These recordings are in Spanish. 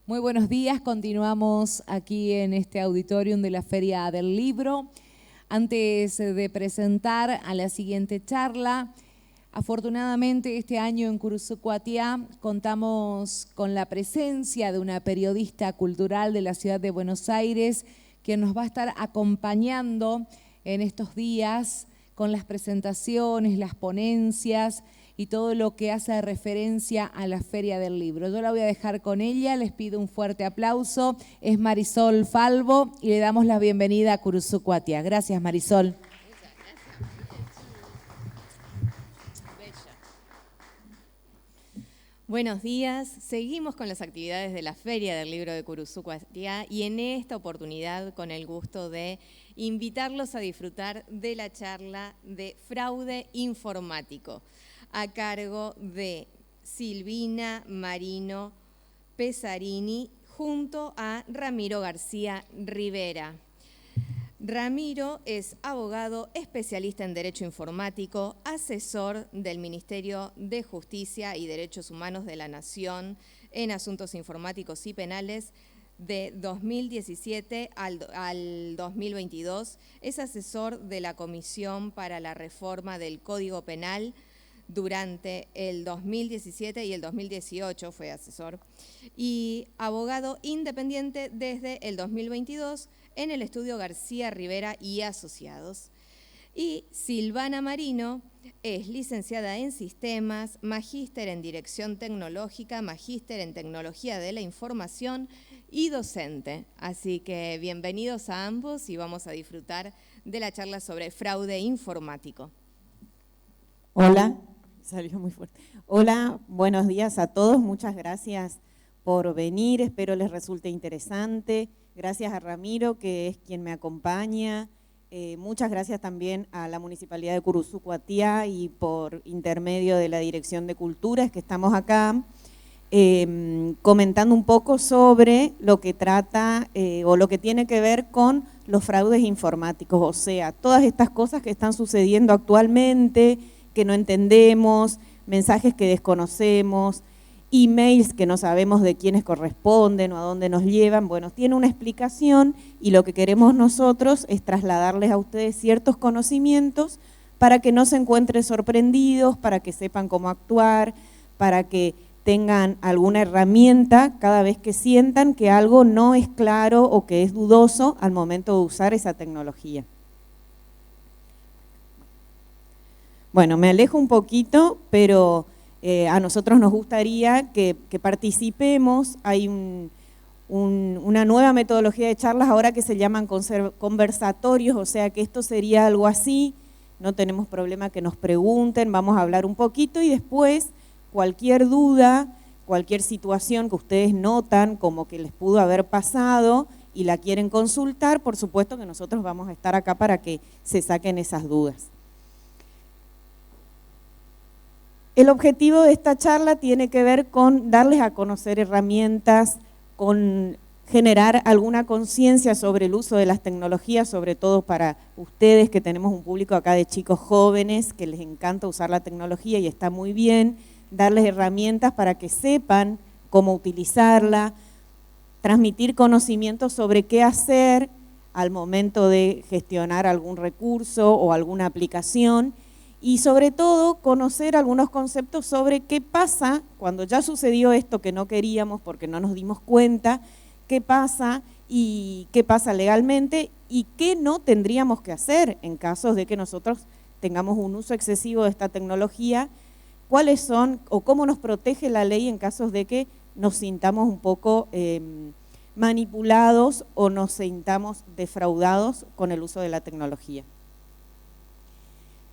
Muy buenos días, continuamos aquí en este auditorium de la Feria del Libro. Antes de presentar a la siguiente charla, afortunadamente este año en Curuzucuatiá contamos con la presencia de una periodista cultural de la ciudad de Buenos Aires, quien nos va a estar acompañando en estos días con las presentaciones, las ponencias y todo lo que hace referencia a la Feria del Libro. Yo la voy a dejar con ella, les pido un fuerte aplauso. Es Marisol Falvo y le damos la bienvenida a Curuzucuatiá. Gracias, Marisol. Buenos días, seguimos con las actividades de la Feria del Libro de Curuzucuatiá y en esta oportunidad con el gusto de invitarlos a disfrutar de la charla de fraude informático a cargo de Silvina Marino Pesarini junto a Ramiro García Rivera. Ramiro es abogado especialista en Derecho Informático, asesor del Ministerio de Justicia y Derechos Humanos de la Nación en Asuntos Informáticos y Penales de 2017 al 2022. Es asesor de la Comisión para la Reforma del Código Penal durante el 2017 y el 2018 fue asesor, y abogado independiente desde el 2022 en el estudio García Rivera y Asociados. Y Silvana Marino es licenciada en Sistemas, magíster en Dirección Tecnológica, magíster en Tecnología de la Información y docente. Así que bienvenidos a ambos y vamos a disfrutar de la charla sobre fraude informático. Hola, salió muy fuerte. Hola, buenos días a todos, muchas gracias por venir, espero les resulte interesante. Gracias a Ramiro, que es quien me acompaña. Muchas gracias también a la Municipalidad de Curuzucuatiá y por intermedio de la Dirección de Cultura, es que estamos acá comentando un poco sobre lo que trata o lo que tiene que ver con los fraudes informáticos, o sea, todas estas cosas que están sucediendo actualmente, que no entendemos, mensajes que desconocemos, emails que no sabemos de quiénes corresponden o a dónde nos llevan. Bueno, tiene una explicación y lo que queremos nosotros es trasladarles a ustedes ciertos conocimientos para que no se encuentren sorprendidos, para que sepan cómo actuar, para que tengan alguna herramienta cada vez que sientan que algo no es claro o que es dudoso al momento de usar esa tecnología. Bueno, me alejo un poquito, pero a nosotros nos gustaría que participemos. Hay una nueva metodología de charlas ahora que se llaman conversatorios, o sea que esto sería algo así, no tenemos problema que nos pregunten, vamos a hablar un poquito y después cualquier duda, cualquier situación que ustedes notan como que les pudo haber pasado y la quieren consultar, por supuesto que nosotros vamos a estar acá para que se saquen esas dudas. El objetivo de esta charla tiene que ver con darles a conocer herramientas, con generar alguna conciencia sobre el uso de las tecnologías, sobre todo para ustedes que tenemos un público acá de chicos jóvenes que les encanta usar la tecnología y está muy bien, darles herramientas para que sepan cómo utilizarla, transmitir conocimientos sobre qué hacer al momento de gestionar algún recurso o alguna aplicación, y sobre todo conocer algunos conceptos sobre qué pasa cuando ya sucedió esto que no queríamos porque no nos dimos cuenta, qué pasa y qué pasa legalmente y qué no tendríamos que hacer en casos de que nosotros tengamos un uso excesivo de esta tecnología, cuáles son o cómo nos protege la ley en casos de que nos sintamos un poco manipulados o nos sintamos defraudados con el uso de la tecnología.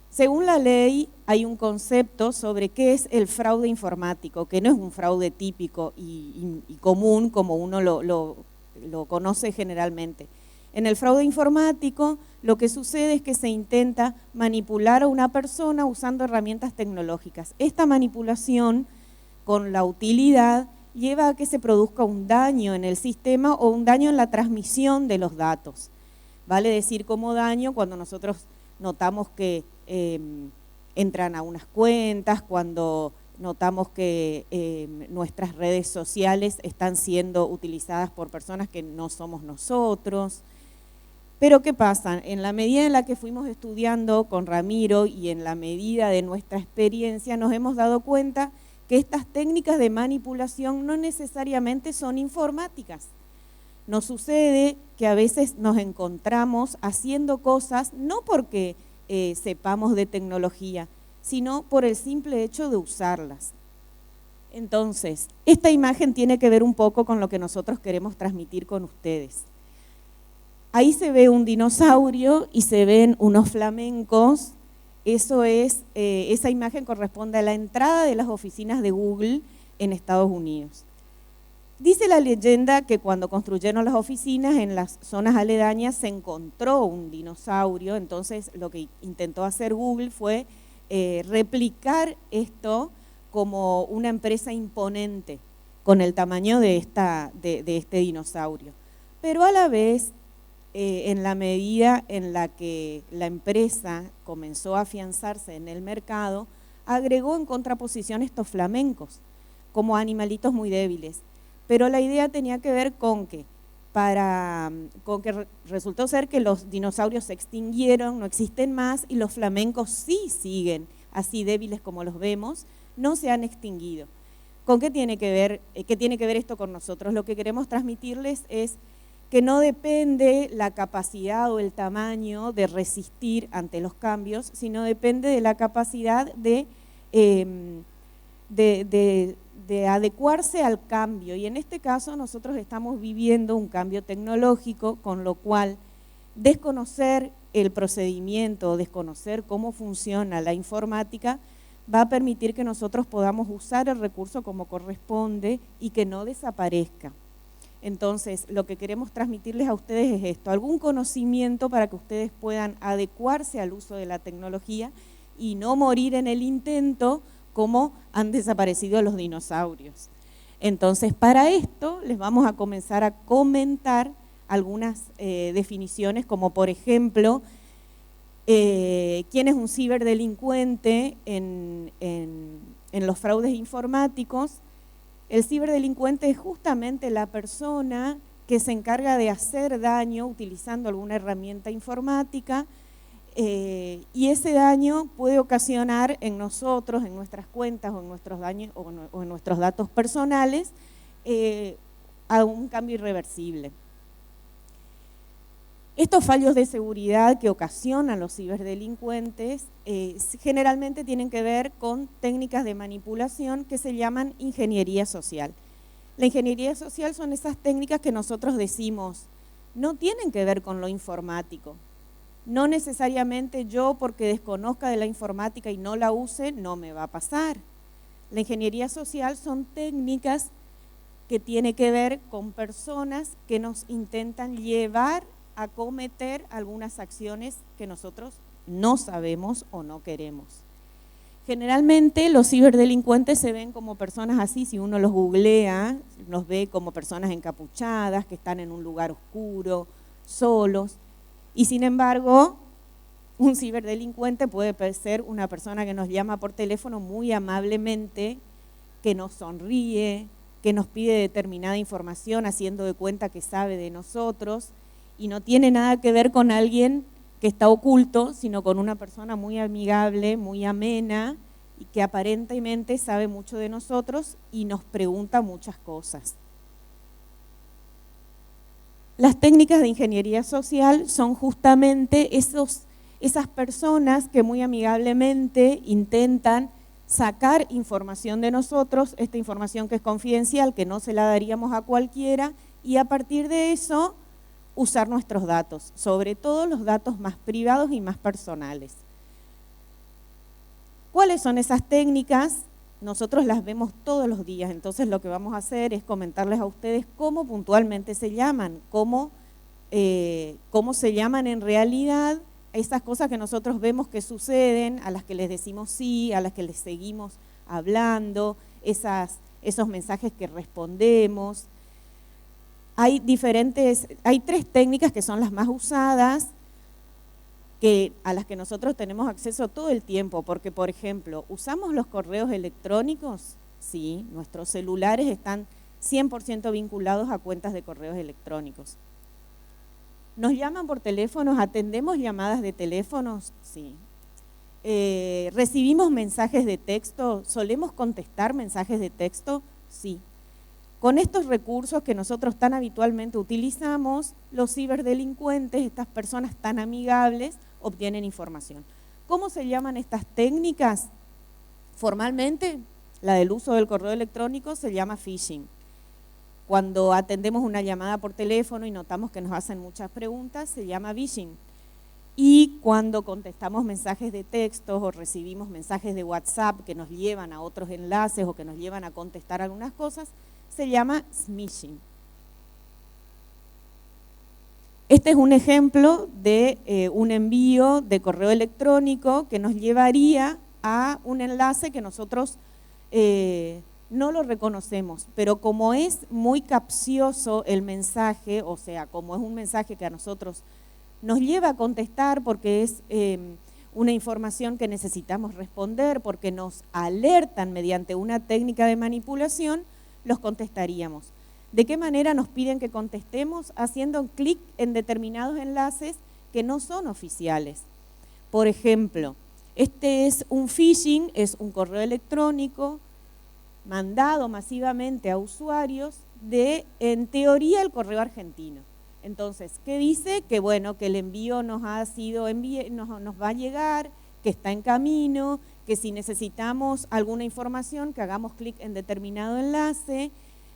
Según la ley, hay un concepto sobre qué es el fraude informático, que no es un fraude típico y común como uno lo conoce generalmente. En el fraude informático, lo que sucede es que se intenta manipular a una persona usando herramientas tecnológicas. Esta manipulación, con la utilidad, lleva a que se produzca un daño en el sistema o un daño en la transmisión de los datos. Vale decir como daño cuando nosotros notamos que entran a unas cuentas, cuando notamos que nuestras redes sociales están siendo utilizadas por personas que no somos nosotros. Pero ¿qué pasa? En la medida en la que fuimos estudiando con Ramiro y en la medida de nuestra experiencia, nos hemos dado cuenta que estas técnicas de manipulación no necesariamente son informáticas. Nos sucede que a veces nos encontramos haciendo cosas no porque sepamos de tecnología, sino por el simple hecho de usarlas. Entonces, esta imagen tiene que ver un poco con lo que nosotros queremos transmitir con ustedes. Ahí se ve un dinosaurio y se ven unos flamencos. Esa imagen corresponde a la entrada de las oficinas de Google en Estados Unidos. Dice la leyenda que cuando construyeron las oficinas en las zonas aledañas se encontró un dinosaurio, entonces lo que intentó hacer Google fue replicar esto como una empresa imponente con el tamaño de este dinosaurio. Pero a la vez, en la medida en la que la empresa comenzó a afianzarse en el mercado, agregó en contraposición estos flamencos como animalitos muy débiles. Pero la idea tenía que ver con que resultó ser que los dinosaurios se extinguieron, no existen más, y los flamencos sí siguen, así débiles como los vemos, no se han extinguido. ¿Con qué tiene que ver esto con nosotros? Lo que queremos transmitirles es que no depende la capacidad o el tamaño de resistir ante los cambios, sino depende de la capacidad de adecuarse al cambio. Y en este caso nosotros estamos viviendo un cambio tecnológico, con lo cual desconocer el procedimiento, desconocer cómo funciona la informática, va a permitir que nosotros podamos usar el recurso como corresponde y que no desaparezca. Entonces, lo que queremos transmitirles a ustedes es esto, algún conocimiento para que ustedes puedan adecuarse al uso de la tecnología y no morir en el intento como han desaparecido los dinosaurios. Entonces, para esto les vamos a comenzar a comentar algunas definiciones, como por ejemplo, quién es un ciberdelincuente en los fraudes informáticos. El ciberdelincuente es justamente la persona que se encarga de hacer daño utilizando alguna herramienta informática, y ese daño puede ocasionar en nosotros, en nuestras cuentas o en nuestros datos personales, a un cambio irreversible. Estos fallos de seguridad que ocasionan los ciberdelincuentes generalmente tienen que ver con técnicas de manipulación que se llaman ingeniería social. La ingeniería social son esas técnicas que nosotros decimos no tienen que ver con lo informático. No necesariamente yo, porque desconozca de la informática y no la use, no me va a pasar. La ingeniería social son técnicas que tienen que ver con personas que nos intentan llevar a cometer algunas acciones que nosotros no sabemos o no queremos. Generalmente los ciberdelincuentes se ven como personas así, si uno los googlea, los ve como personas encapuchadas, que están en un lugar oscuro, solos, y sin embargo, un ciberdelincuente puede ser una persona que nos llama por teléfono muy amablemente, que nos sonríe, que nos pide determinada información haciendo de cuenta que sabe de nosotros, y no tiene nada que ver con alguien que está oculto, sino con una persona muy amigable, muy amena, y que aparentemente sabe mucho de nosotros y nos pregunta muchas cosas. Las técnicas de ingeniería social son justamente esas personas que muy amigablemente intentan sacar información de nosotros, esta información que es confidencial, que no se la daríamos a cualquiera, y a partir de eso usar nuestros datos, sobre todo los datos más privados y más personales. ¿Cuáles son esas técnicas? Nosotros las vemos todos los días, entonces lo que vamos a hacer es comentarles a ustedes cómo puntualmente se llaman, cómo se llaman en realidad esas cosas que nosotros vemos que suceden, a las que les decimos sí, a las que les seguimos hablando, esos mensajes que respondemos. Hay tres técnicas que son las más usadas. a las que nosotros tenemos acceso todo el tiempo, porque por ejemplo, ¿usamos los correos electrónicos? Sí, nuestros celulares están 100% vinculados a cuentas de correos electrónicos. ¿Nos llaman por teléfonos? ¿Atendemos llamadas de teléfonos? Sí. ¿Recibimos mensajes de texto? ¿Solemos contestar mensajes de texto? Sí. Con estos recursos que nosotros tan habitualmente utilizamos, los ciberdelincuentes, estas personas tan amigables, obtienen información. ¿Cómo se llaman estas técnicas? Formalmente, la del uso del correo electrónico se llama phishing. Cuando atendemos una llamada por teléfono y notamos que nos hacen muchas preguntas, se llama vishing. Y cuando contestamos mensajes de textos o recibimos mensajes de WhatsApp que nos llevan a otros enlaces o que nos llevan a contestar algunas cosas, se llama smishing. Este es un ejemplo de un envío de correo electrónico que nos llevaría a un enlace que nosotros no lo reconocemos, pero como es muy capcioso el mensaje, o sea, como es un mensaje que a nosotros nos lleva a contestar porque es una información que necesitamos responder, porque nos alertan mediante una técnica de manipulación, los contestaríamos. ¿De qué manera nos piden que contestemos? Haciendo clic en determinados enlaces que no son oficiales. Por ejemplo, este es un phishing, es un correo electrónico mandado masivamente a usuarios de, en teoría, el correo argentino. Entonces, ¿qué dice? Que bueno, que el envío nos va a llegar, que está en camino, que si necesitamos alguna información, que hagamos clic en determinado enlace.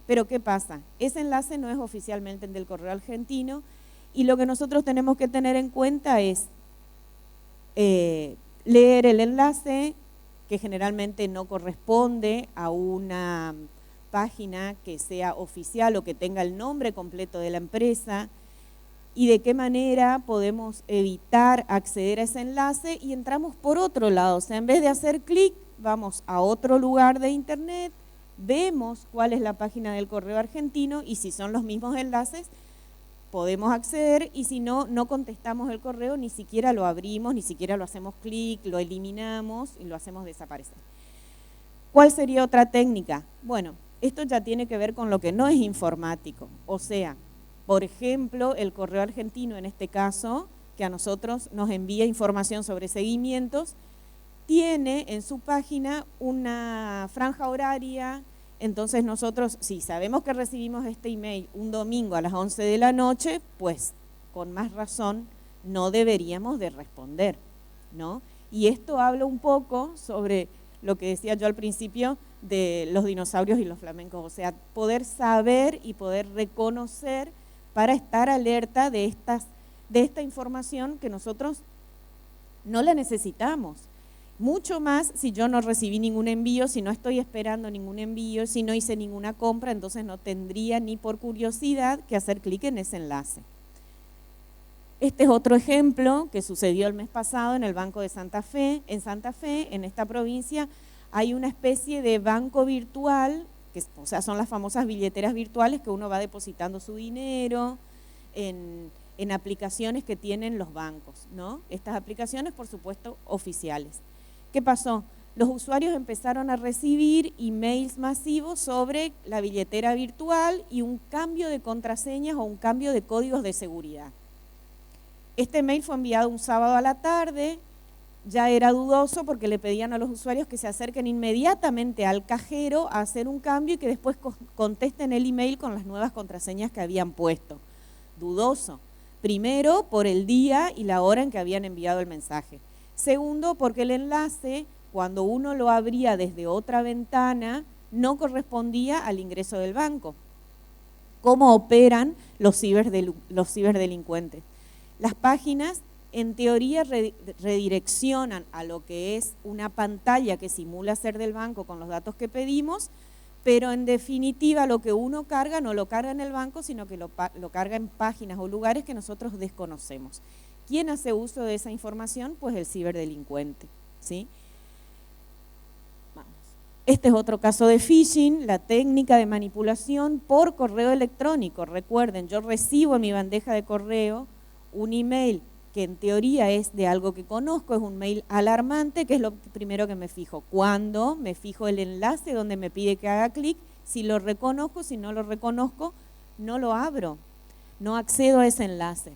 Pero ¿qué pasa? Ese enlace no es oficialmente el del correo argentino y lo que nosotros tenemos que tener en cuenta es leer el enlace, que generalmente no corresponde a una página que sea oficial o que tenga el nombre completo de la empresa, y de qué manera podemos evitar acceder a ese enlace y entramos por otro lado. O sea, en vez de hacer clic, vamos a otro lugar de internet, vemos cuál es la página del correo argentino y si son los mismos enlaces, podemos acceder, y si no, no contestamos el correo, ni siquiera lo abrimos, ni siquiera lo hacemos clic, lo eliminamos y lo hacemos desaparecer. ¿Cuál sería otra técnica? Bueno, esto ya tiene que ver con lo que no es informático, o sea, por ejemplo, el correo argentino en este caso, que a nosotros nos envía información sobre seguimientos, tiene en su página una franja horaria. Entonces nosotros, si sabemos que recibimos este email un domingo a las 11 de la noche, pues con más razón no deberíamos de responder, ¿no? Y esto habla un poco sobre lo que decía yo al principio de los dinosaurios y los flamencos, o sea, poder saber y poder reconocer para estar alerta de esta información que nosotros no la necesitamos. Mucho más si yo no recibí ningún envío, si no estoy esperando ningún envío, si no hice ninguna compra, entonces no tendría ni por curiosidad que hacer clic en ese enlace. Este es otro ejemplo que sucedió el mes pasado en el Banco de Santa Fe. En Santa Fe, en esta provincia, hay una especie de banco virtual, o sea, son las famosas billeteras virtuales que uno va depositando su dinero en aplicaciones que tienen los bancos, ¿no? Estas aplicaciones, por supuesto, oficiales. ¿Qué pasó? Los usuarios empezaron a recibir emails masivos sobre la billetera virtual y un cambio de contraseñas o un cambio de códigos de seguridad. Este mail fue enviado un sábado a la tarde, ya era dudoso porque le pedían a los usuarios que se acerquen inmediatamente al cajero a hacer un cambio y que después contesten el email con las nuevas contraseñas que habían puesto. Dudoso. Primero, por el día y la hora en que habían enviado el mensaje. Segundo, porque el enlace, cuando uno lo abría desde otra ventana, no correspondía al ingreso del banco. ¿Cómo operan los ciberdelincuentes? Las páginas, en teoría, redireccionan a lo que es una pantalla que simula ser del banco con los datos que pedimos, pero en definitiva lo que uno carga no lo carga en el banco, sino que lo carga en páginas o lugares que nosotros desconocemos. ¿Quién hace uso de esa información? Pues el ciberdelincuente, ¿sí? Vamos. Este es otro caso de phishing, la técnica de manipulación por correo electrónico. Recuerden, yo recibo en mi bandeja de correo un email que en teoría es de algo que conozco, es un mail alarmante, que es lo primero que me fijo. Cuando me fijo el enlace donde me pide que haga clic, si lo reconozco, si no lo reconozco, no lo abro, no accedo a ese enlace,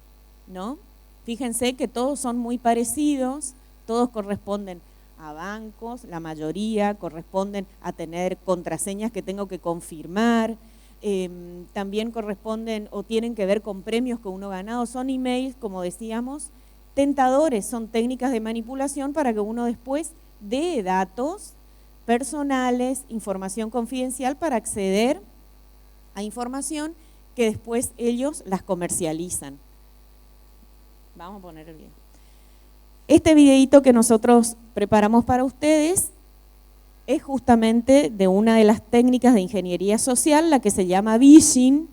¿no? Fíjense que todos son muy parecidos, todos corresponden a bancos, la mayoría corresponden a tener contraseñas que tengo que confirmar, también corresponden o tienen que ver con premios que uno ha ganado, son emails, como decíamos, tentadores, son técnicas de manipulación para que uno después dé datos personales, información confidencial para acceder a información que después ellos las comercializan. Vamos a poner el video. Este videíto que nosotros preparamos para ustedes es justamente de una de las técnicas de ingeniería social, la que se llama phishing.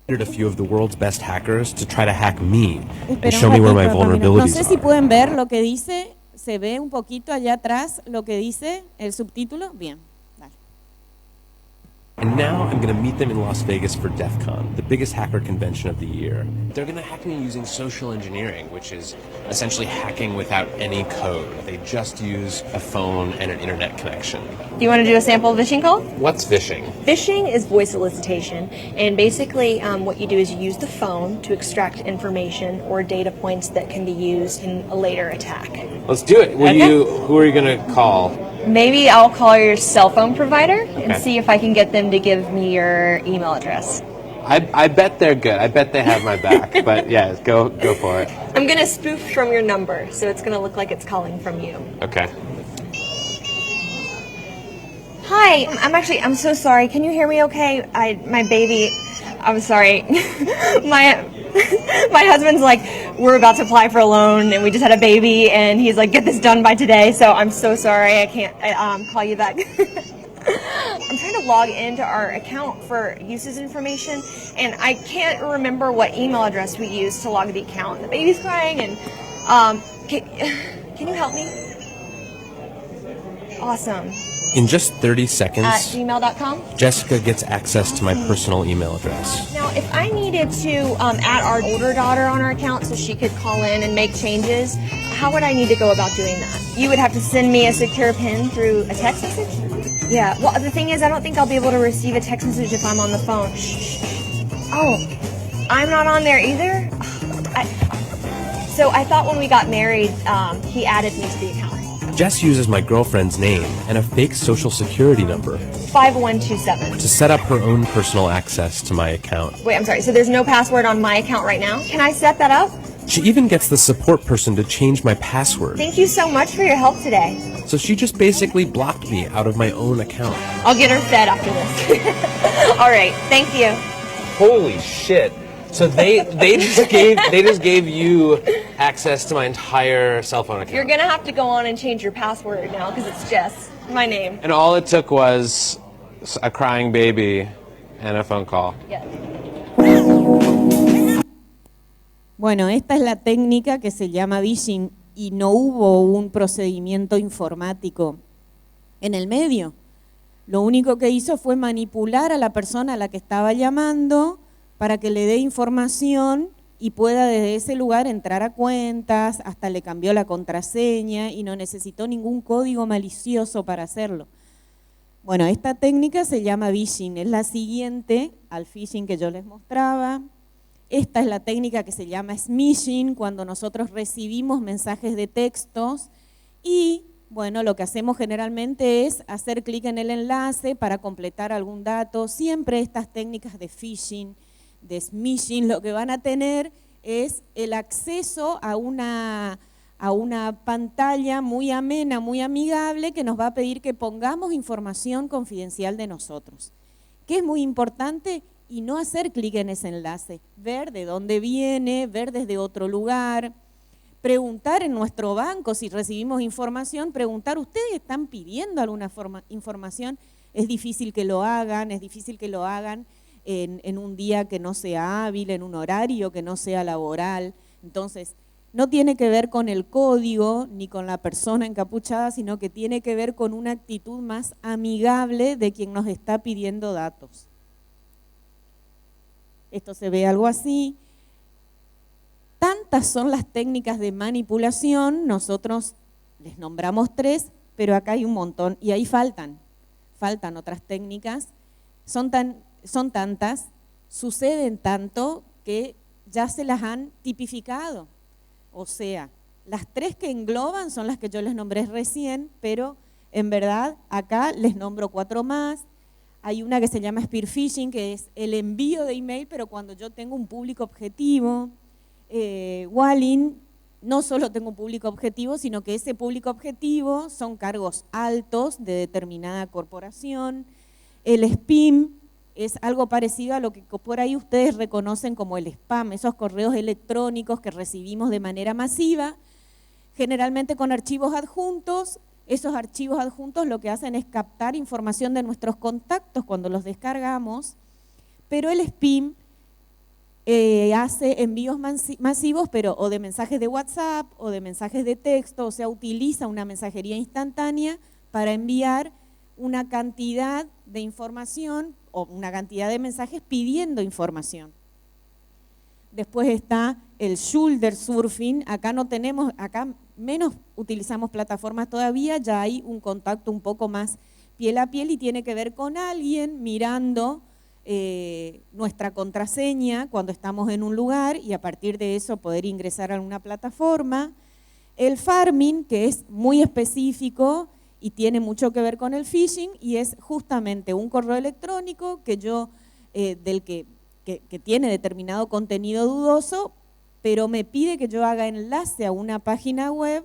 A few of the world's best hackers to try to hack me and Espera show un me where my ratito, Ramiro. No vulnerabilities sé si are. pueden ver lo que dice, se ve un poquito allá atrás lo que dice el subtítulo. Bien, dale. And now I'm going to meet them in Las Vegas for DEF CON, the biggest hacker convention of the year. They're going to hack me using social engineering, which is essentially hacking without any code. They just use a phone and an internet connection. Do you want to do a sample phishing call? What's phishing? Phishing is voice solicitation, and basically what you do is you use the phone to extract information or data points that can be used in a later attack. Let's do it. Okay. Who are you going to call? Maybe I'll call your cell phone provider Okay. and see if I can get them to give me your email address. I bet they're good. I bet they have my back. But yeah, go for it. I'm going to spoof from your number, so it's going to look like it's calling from you. Okay. Hi, I'm so sorry. Can you hear me okay? My baby, I'm sorry. My husband's like, we're about to apply for a loan and we just had a baby and he's like, get this done by today. So I'm so sorry. I can't call you back. I'm trying to log into our account for uses information and I can't remember what email address we used to log the account. The baby's crying and can you help me? Awesome. In just 30 At seconds, gmail.com. Jessica gets access to my personal email address. Now, if I needed to add our older daughter on our account so she could call in and make changes, how would I need to go about doing that? You would have to send me a secure PIN through a text message? Yeah, well, the thing is, I don't think I'll be able to receive a text message if I'm on the phone. Shh. Oh, I'm not on there either? So I thought when we got married, he added me to the account. Jess uses my girlfriend's name and a fake social security number 5127. to set up her own personal access to my account. Wait, I'm sorry, so there's no password on my account right now? Can I set that up? She even gets the support person to change my password. Thank you so much for your help today. So she just basically blocked me out of my own account. I'll get her fed after this. All right, thank you. Holy shit. So they just gave you access to my entire cell phone account. You're gonna have to go on and change your password now because it's Jess, my name. And all it took was a crying baby and a phone call. Yeah. Bueno, esta es la técnica que se llama phishing y no hubo un procedimiento informático en el medio. Lo único que hizo fue manipular a la persona a la que estaba llamando para que le dé información y pueda desde ese lugar entrar a cuentas, hasta le cambió la contraseña y no necesitó ningún código malicioso para hacerlo. Bueno, esta técnica se llama phishing, es la siguiente al phishing que yo les mostraba. Esta es la técnica que se llama smishing, cuando nosotros recibimos mensajes de textos y, bueno, lo que hacemos generalmente es hacer clic en el enlace para completar algún dato. Siempre estas técnicas de phishing, de smishing, lo que van a tener es el acceso a una pantalla muy amena, muy amigable, que nos va a pedir que pongamos información confidencial de nosotros. ¿Qué es muy importante? Y no hacer clic en ese enlace, ver de dónde viene, ver desde otro lugar, preguntar en nuestro banco si recibimos información, preguntar, ¿ustedes están pidiendo alguna información? Es difícil que lo hagan, en un día que no sea hábil, en un horario que no sea laboral. Entonces, no tiene que ver con el código ni con la persona encapuchada, sino que tiene que ver con una actitud más amigable de quien nos está pidiendo datos. Esto se ve algo así. tantas son las técnicas de manipulación, nosotros les nombramos 3, pero acá hay un montón y ahí faltan otras técnicas, son tantas, suceden tanto que ya se las han tipificado. O sea, las 3 que engloban son las que yo les nombré recién, pero en verdad acá les nombro 4 más. Hay una que se llama spear phishing, que es el envío de email, pero cuando yo tengo un público objetivo. Walling, no solo tengo un público objetivo, sino que ese público objetivo son cargos altos de determinada corporación. El spam es algo parecido a lo que por ahí ustedes reconocen como el spam, esos correos electrónicos que recibimos de manera masiva, generalmente con archivos adjuntos. Esos archivos adjuntos lo que hacen es captar información de nuestros contactos cuando los descargamos, pero el spam hace envíos masivos, pero o de mensajes de WhatsApp o de mensajes de texto, o sea, utiliza una mensajería instantánea para enviar una cantidad de información o una cantidad de mensajes pidiendo información. Después está el shoulder surfing, acá menos utilizamos plataformas todavía, ya hay un contacto un poco más piel a piel y tiene que ver con alguien mirando nuestra contraseña cuando estamos en un lugar y a partir de eso poder ingresar a una plataforma. El farming, que es muy específico y tiene mucho que ver con el phishing, y es justamente un correo electrónico que que tiene determinado contenido dudoso, pero me pide que yo haga enlace a una página web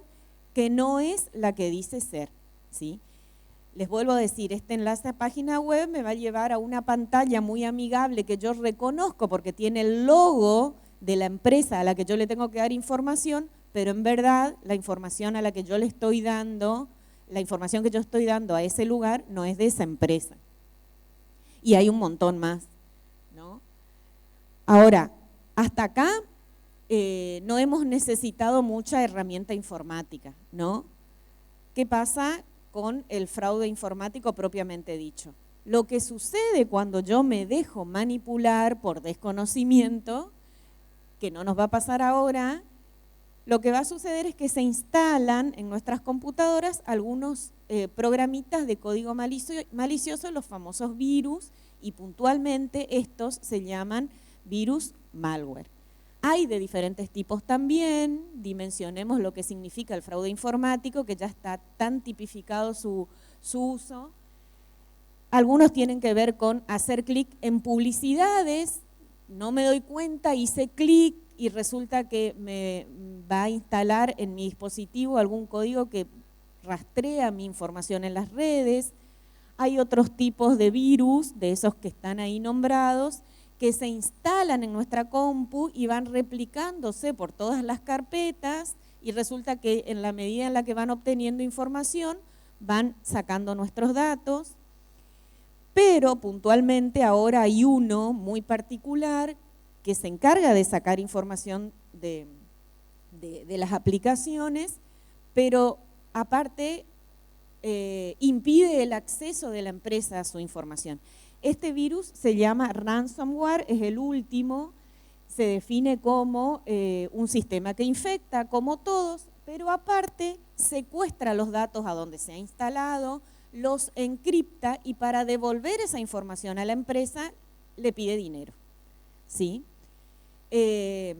que no es la que dice ser, ¿sí? Les vuelvo a decir, este enlace a página web me va a llevar a una pantalla muy amigable que yo reconozco porque tiene el logo de la empresa a la que yo le tengo que dar información, pero en verdad la información a la que yo le estoy dando, la información que yo estoy dando a ese lugar no es de esa empresa. Y hay un montón más, ¿no? Ahora, hasta acá no hemos necesitado mucha herramienta informática, ¿no? ¿Qué pasa con el fraude informático propiamente dicho? Lo que sucede cuando yo me dejo manipular por desconocimiento, que no nos va a pasar ahora, lo que va a suceder es que se instalan en nuestras computadoras algunos programitas de código malicioso, los famosos virus, y puntualmente estos se llaman virus malware. Hay de diferentes tipos también, dimensionemos lo que significa el fraude informático, que ya está tan tipificado su uso. Algunos tienen que ver con hacer clic en publicidades, no me doy cuenta, hice clic y resulta que me va a instalar en mi dispositivo algún código que rastrea mi información en las redes. Hay otros tipos de virus, de esos que están ahí nombrados, que se instalan en nuestra compu y van replicándose por todas las carpetas y resulta que en la medida en la que van obteniendo información, van sacando nuestros datos. Pero puntualmente ahora hay uno muy particular que se encarga de sacar información de las aplicaciones, pero aparte impide el acceso de la empresa a su información. Este virus se llama ransomware, es el último, se define como un sistema que infecta, como todos, pero aparte secuestra los datos a donde se ha instalado, los encripta y para devolver esa información a la empresa le pide dinero, ¿sí? ¿Qué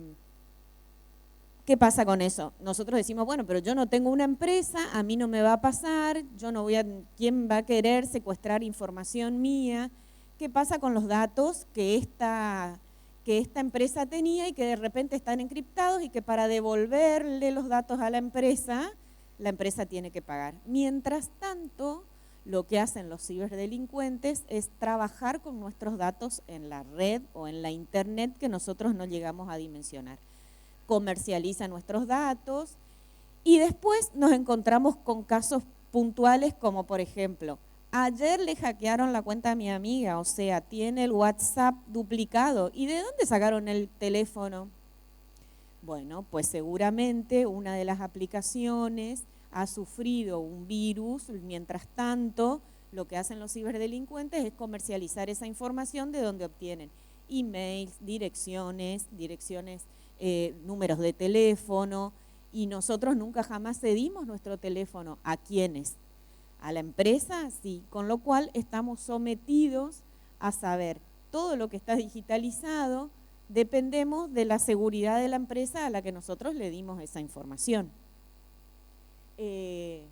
pasa con eso? Nosotros decimos, bueno, pero yo no tengo una empresa, a mí no me va a pasar, yo no voy a, ¿quién va a querer secuestrar información mía? ¿Qué pasa con los datos que esta empresa tenía y que de repente están encriptados y que para devolverle los datos a la empresa tiene que pagar? Mientras tanto, lo que hacen los ciberdelincuentes es trabajar con nuestros datos en la red o en la internet que nosotros no llegamos a dimensionar. Comercializan nuestros datos y después nos encontramos con casos puntuales como por ejemplo, ayer le hackearon la cuenta a mi amiga, o sea, tiene el WhatsApp duplicado. ¿Y de dónde sacaron el teléfono? Bueno, pues seguramente una de las aplicaciones ha sufrido un virus, mientras tanto lo que hacen los ciberdelincuentes es comercializar esa información de donde obtienen emails, direcciones números de teléfono, y nosotros nunca jamás cedimos nuestro teléfono. ¿A quiénes? A la empresa, sí, con lo cual estamos sometidos a saber todo lo que está digitalizado, dependemos de la seguridad de la empresa a la que nosotros le dimos esa información. ¿Qué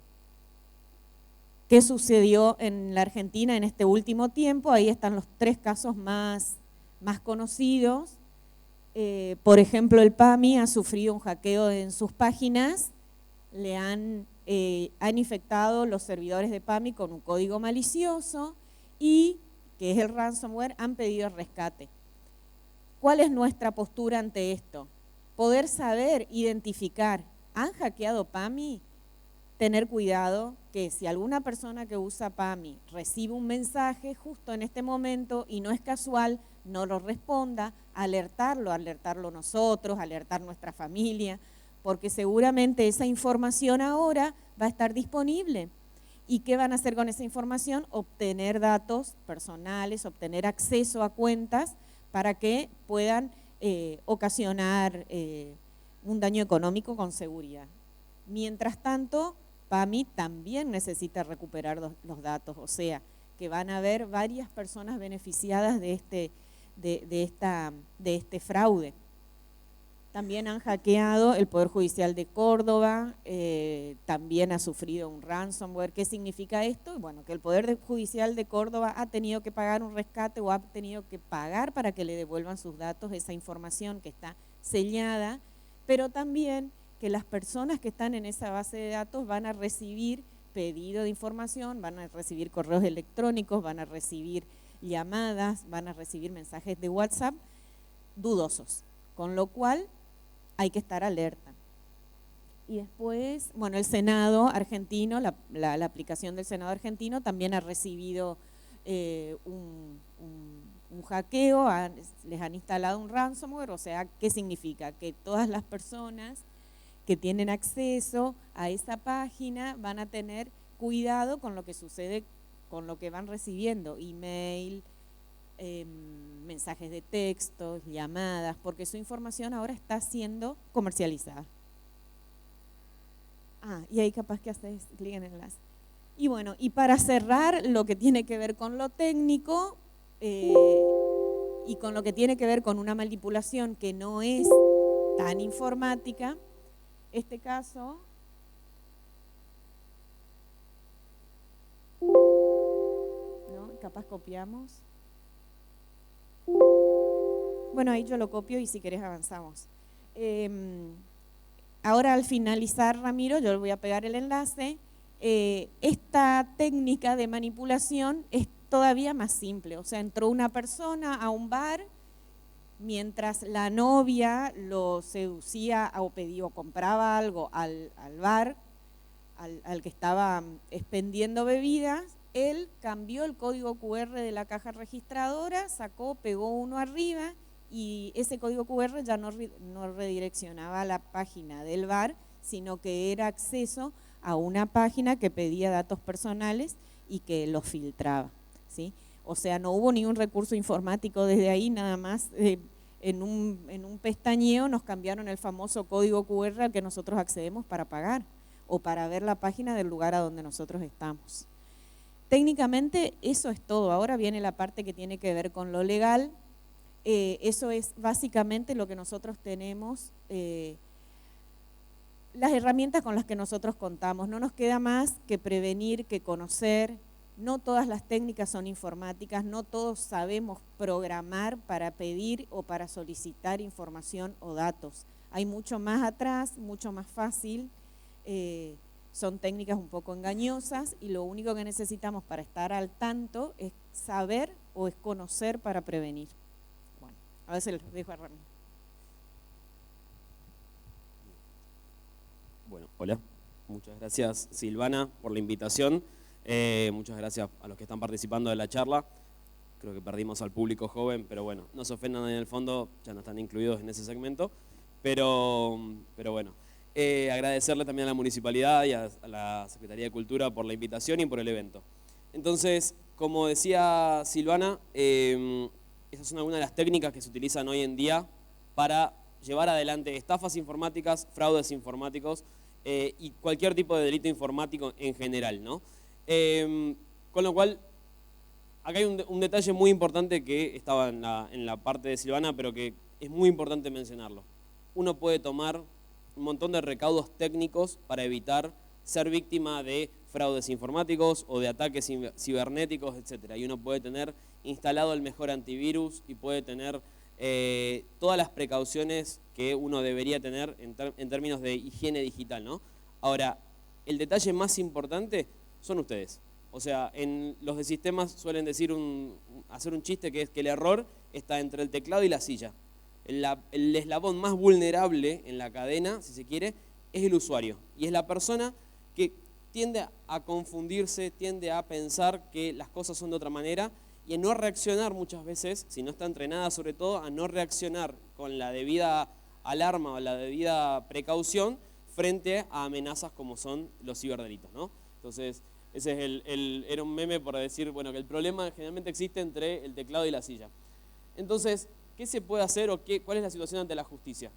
sucedió en la Argentina en este último tiempo? Ahí están los 3 casos más conocidos. Por ejemplo, el PAMI ha sufrido un hackeo en sus páginas, le han infectado los servidores de PAMI con un código malicioso y, que es el ransomware, han pedido rescate. ¿Cuál es nuestra postura ante esto? Poder saber, identificar, ¿han hackeado PAMI? Tener cuidado que si alguna persona que usa PAMI recibe un mensaje justo en este momento y no es casual, no lo responda, alertarlo nosotros, alertar nuestra familia, porque seguramente esa información ahora va a estar disponible. ¿Y qué van a hacer con esa información? Obtener datos personales, obtener acceso a cuentas para que puedan ocasionar un daño económico con seguridad. Mientras tanto, PAMI también necesita recuperar los datos, o sea, que van a haber varias personas beneficiadas de este fraude. También han hackeado el Poder Judicial de Córdoba, también ha sufrido un ransomware. ¿Qué significa esto? Bueno, que el Poder Judicial de Córdoba ha tenido que pagar un rescate o ha tenido que pagar para que le devuelvan sus datos, esa información que está sellada, pero también que las personas que están en esa base de datos van a recibir pedido de información, van a recibir correos electrónicos, van a recibir llamadas, van a recibir mensajes de WhatsApp dudosos, con lo cual hay que estar alerta. Y después, bueno, el Senado argentino, la aplicación del Senado argentino también ha recibido un hackeo, les han instalado un ransomware, o sea, ¿qué significa? Que todas las personas que tienen acceso a esa página van a tener cuidado con lo que sucede, con lo que van recibiendo, email, mensajes de texto, llamadas, porque su información ahora está siendo comercializada. Y ahí capaz que haces clic en el enlace. Y bueno, y para cerrar lo que tiene que ver con lo técnico y con lo que tiene que ver con una manipulación que no es tan informática, este caso, ¿no? Capaz copiamos. Bueno, ahí yo lo copio y si querés avanzamos. Ahora al finalizar, Ramiro, yo le voy a pegar el enlace. Esta técnica de manipulación es todavía más simple. O sea, entró una persona a un bar, mientras la novia lo seducía o pedía o compraba algo al bar, al que estaba expendiendo bebidas, él cambió el código QR de la caja registradora, pegó uno arriba y ese código QR ya no redireccionaba a la página del bar, sino que era acceso a una página que pedía datos personales y que los filtraba, ¿sí? O sea, no hubo ni un recurso informático desde ahí, nada más en un pestañeo nos cambiaron el famoso código QR al que nosotros accedemos para pagar o para ver la página del lugar a donde nosotros estamos. Técnicamente eso es todo. Ahora viene la parte que tiene que ver con lo legal. Eso es básicamente lo que nosotros tenemos, las herramientas con las que nosotros contamos. No nos queda más que prevenir, que conocer. No todas las técnicas son informáticas, no todos sabemos programar para pedir o para solicitar información o datos. Hay mucho más atrás, mucho más fácil, son técnicas un poco engañosas y lo único que necesitamos para estar al tanto es saber o es conocer para prevenir. Bueno, a ver si les dejo a Ramiro. Bueno, hola, muchas gracias Silvana por la invitación. Muchas gracias a los que están participando de la charla. Creo que perdimos al público joven, pero bueno, no se ofendan en el fondo, ya no están incluidos en ese segmento. Pero bueno, agradecerle también a la Municipalidad y a la Secretaría de Cultura por la invitación y por el evento. Entonces, como decía Silvana, esas son algunas de las técnicas que se utilizan hoy en día para llevar adelante estafas informáticas, fraudes informáticos y cualquier tipo de delito informático en general, ¿no? Con lo cual, acá hay un detalle muy importante que estaba en la parte de Silvana, pero que es muy importante mencionarlo. Uno puede tomar un montón de recaudos técnicos para evitar ser víctima de fraudes informáticos o de ataques cibernéticos, etc. Y uno puede tener instalado el mejor antivirus y puede tener todas las precauciones que uno debería tener en términos de higiene digital, ¿no? Ahora, el detalle más importante son ustedes. O sea, en los de sistemas suelen decir hacer un chiste que es que el error está entre el teclado y la silla. El eslabón más vulnerable en la cadena, si se quiere, es el usuario. Y es la persona que tiende a confundirse, tiende a pensar que las cosas son de otra manera y a no reaccionar muchas veces, si no está entrenada sobre todo, a no reaccionar con la debida alarma o la debida precaución frente a amenazas como son los ciberdelitos, ¿no? Entonces, ese es era un meme por decir, bueno, que el problema generalmente existe entre el teclado y la silla. Entonces, ¿qué se puede hacer o cuál es la situación ante la justicia?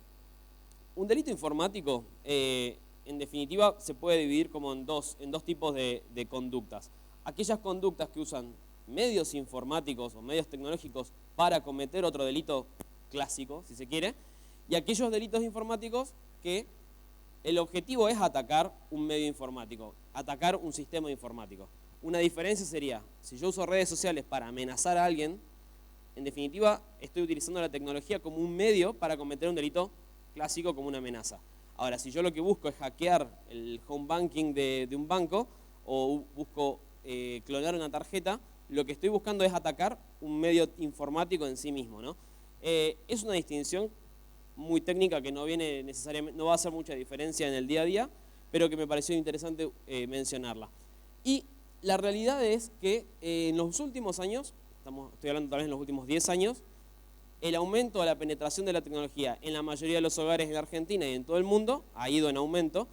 Un delito informático, en definitiva, se puede dividir como en dos tipos de conductas. Aquellas conductas que usan medios informáticos o medios tecnológicos para cometer otro delito clásico, si se quiere, y aquellos delitos informáticos que el objetivo es atacar un medio informático, atacar un sistema informático. Una diferencia sería, si yo uso redes sociales para amenazar a alguien, en definitiva estoy utilizando la tecnología como un medio para cometer un delito clásico como una amenaza. Ahora, si yo lo que busco es hackear el home banking de un banco o busco clonar una tarjeta, lo que estoy buscando es atacar un medio informático en sí mismo, ¿no? Es una distinción muy técnica que no viene necesariamente, no va a hacer mucha diferencia en el día a día, pero que me pareció interesante mencionarla. Y la realidad es que en los últimos años, estoy hablando tal vez en los últimos 10 años, el aumento de la penetración de la tecnología en la mayoría de los hogares en Argentina y en todo el mundo ha ido en aumento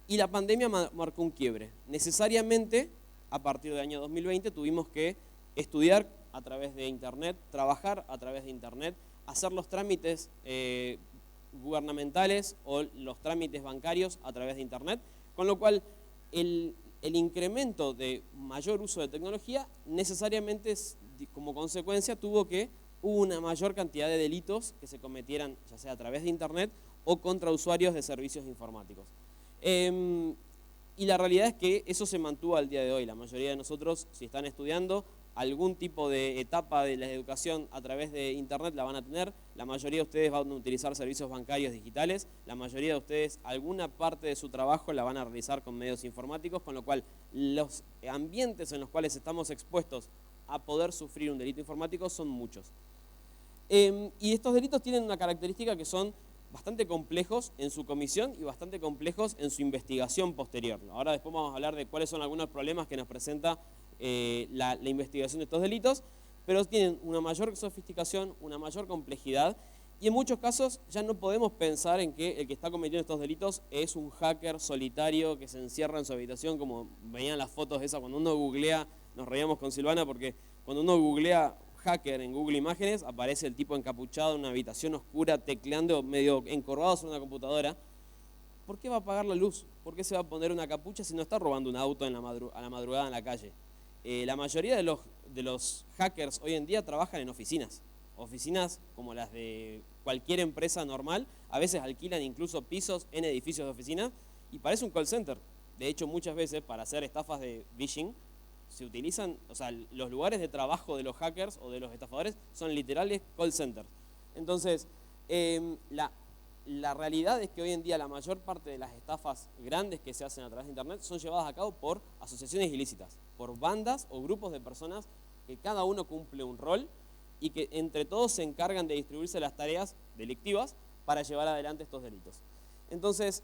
y la pandemia marcó un quiebre. Necesariamente, a partir del año 2020, tuvimos que estudiar a través de Internet, trabajar a través de Internet, hacer los trámites gubernamentales o los trámites bancarios a través de Internet, con lo cual el incremento de mayor uso de tecnología necesariamente como consecuencia hubo una mayor cantidad de delitos que se cometieran ya sea a través de Internet o contra usuarios de servicios informáticos. Y la realidad es que eso se mantuvo al día de hoy. La mayoría de nosotros, si están estudiando, algún tipo de etapa de la educación a través de Internet la van a tener. La mayoría de ustedes van a utilizar servicios bancarios digitales. La mayoría de ustedes, alguna parte de su trabajo la van a realizar con medios informáticos, con lo cual los ambientes en los cuales estamos expuestos a poder sufrir un delito informático son muchos. Y estos delitos tienen una característica que son bastante complejos en su comisión y bastante complejos en su investigación posterior. Ahora después vamos a hablar de cuáles son algunos problemas que nos presenta la investigación de estos delitos, pero tienen una mayor sofisticación, una mayor complejidad y en muchos casos ya no podemos pensar en que el que está cometiendo estos delitos es un hacker solitario que se encierra en su habitación, como veían las fotos esas cuando uno googlea, nos reíamos con Silvana porque cuando uno googlea hacker en Google Imágenes aparece el tipo encapuchado en una habitación oscura tecleando medio encorvado sobre una computadora. ¿Por qué va a apagar la luz? ¿Por qué se va a poner una capucha si no está robando un auto a la madrugada en la calle? La mayoría de los hackers hoy en día trabajan en oficinas como las de cualquier empresa normal, a veces alquilan incluso pisos en edificios de oficina y parece un call center. De hecho, muchas veces para hacer estafas de phishing se utilizan, o sea, los lugares de trabajo de los hackers o de los estafadores son literales call centers. Entonces, la realidad es que hoy en día la mayor parte de las estafas grandes que se hacen a través de Internet son llevadas a cabo por asociaciones ilícitas, por bandas o grupos de personas que cada uno cumple un rol y que entre todos se encargan de distribuirse las tareas delictivas para llevar adelante estos delitos. Entonces,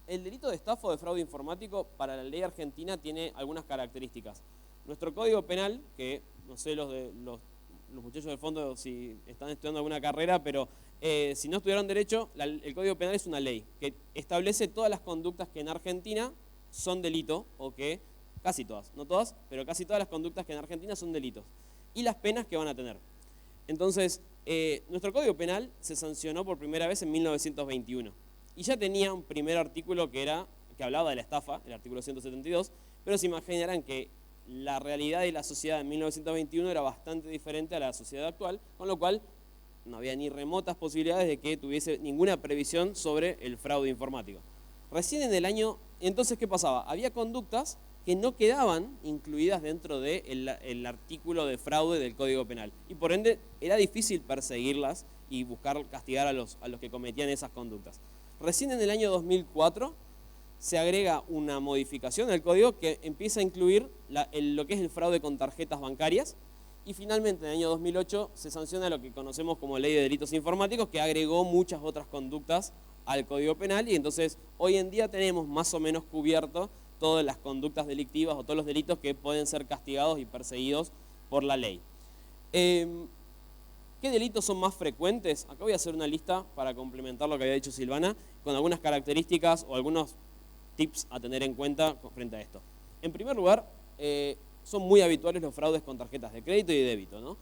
el delito de estafa o de fraude informático para la ley argentina tiene algunas características. Nuestro Código Penal, que no sé los muchachos del fondo si están estudiando alguna carrera, pero si no estudiaron Derecho, el Código Penal es una ley que establece todas las conductas que en Argentina son delito, o que, casi todas, no todas, pero casi todas las conductas que en Argentina son delitos, y las penas que van a tener. Entonces, Nuestro Código Penal se sancionó por primera vez en 1921 y ya tenía un primer artículo que hablaba de la estafa, el artículo 172, pero se imaginarán que la realidad de la sociedad en 1921 era bastante diferente a la sociedad actual, con lo cual no había ni remotas posibilidades de que tuviese ninguna previsión sobre el fraude informático. Recién en el año, entonces, ¿qué pasaba? Había conductas que no quedaban incluidas dentro del artículo de fraude del Código Penal. Y por ende era difícil perseguirlas y buscar castigar a los que cometían esas conductas. Recién en el año 2004 se agrega una modificación del código que empieza a incluir lo que es el fraude con tarjetas bancarias. Y finalmente en el año 2008 se sanciona lo que conocemos como Ley de Delitos Informáticos, que agregó muchas otras conductas al Código Penal. Y entonces hoy en día tenemos más o menos cubierto todas las conductas delictivas o todos los delitos que pueden ser castigados y perseguidos por la ley. ¿Qué delitos son más frecuentes? Acá voy a hacer una lista para complementar lo que había dicho Silvana, con algunas características o algunos tips a tener en cuenta frente a esto. En primer lugar, son muy habituales los fraudes con tarjetas de crédito y de débito, ¿no?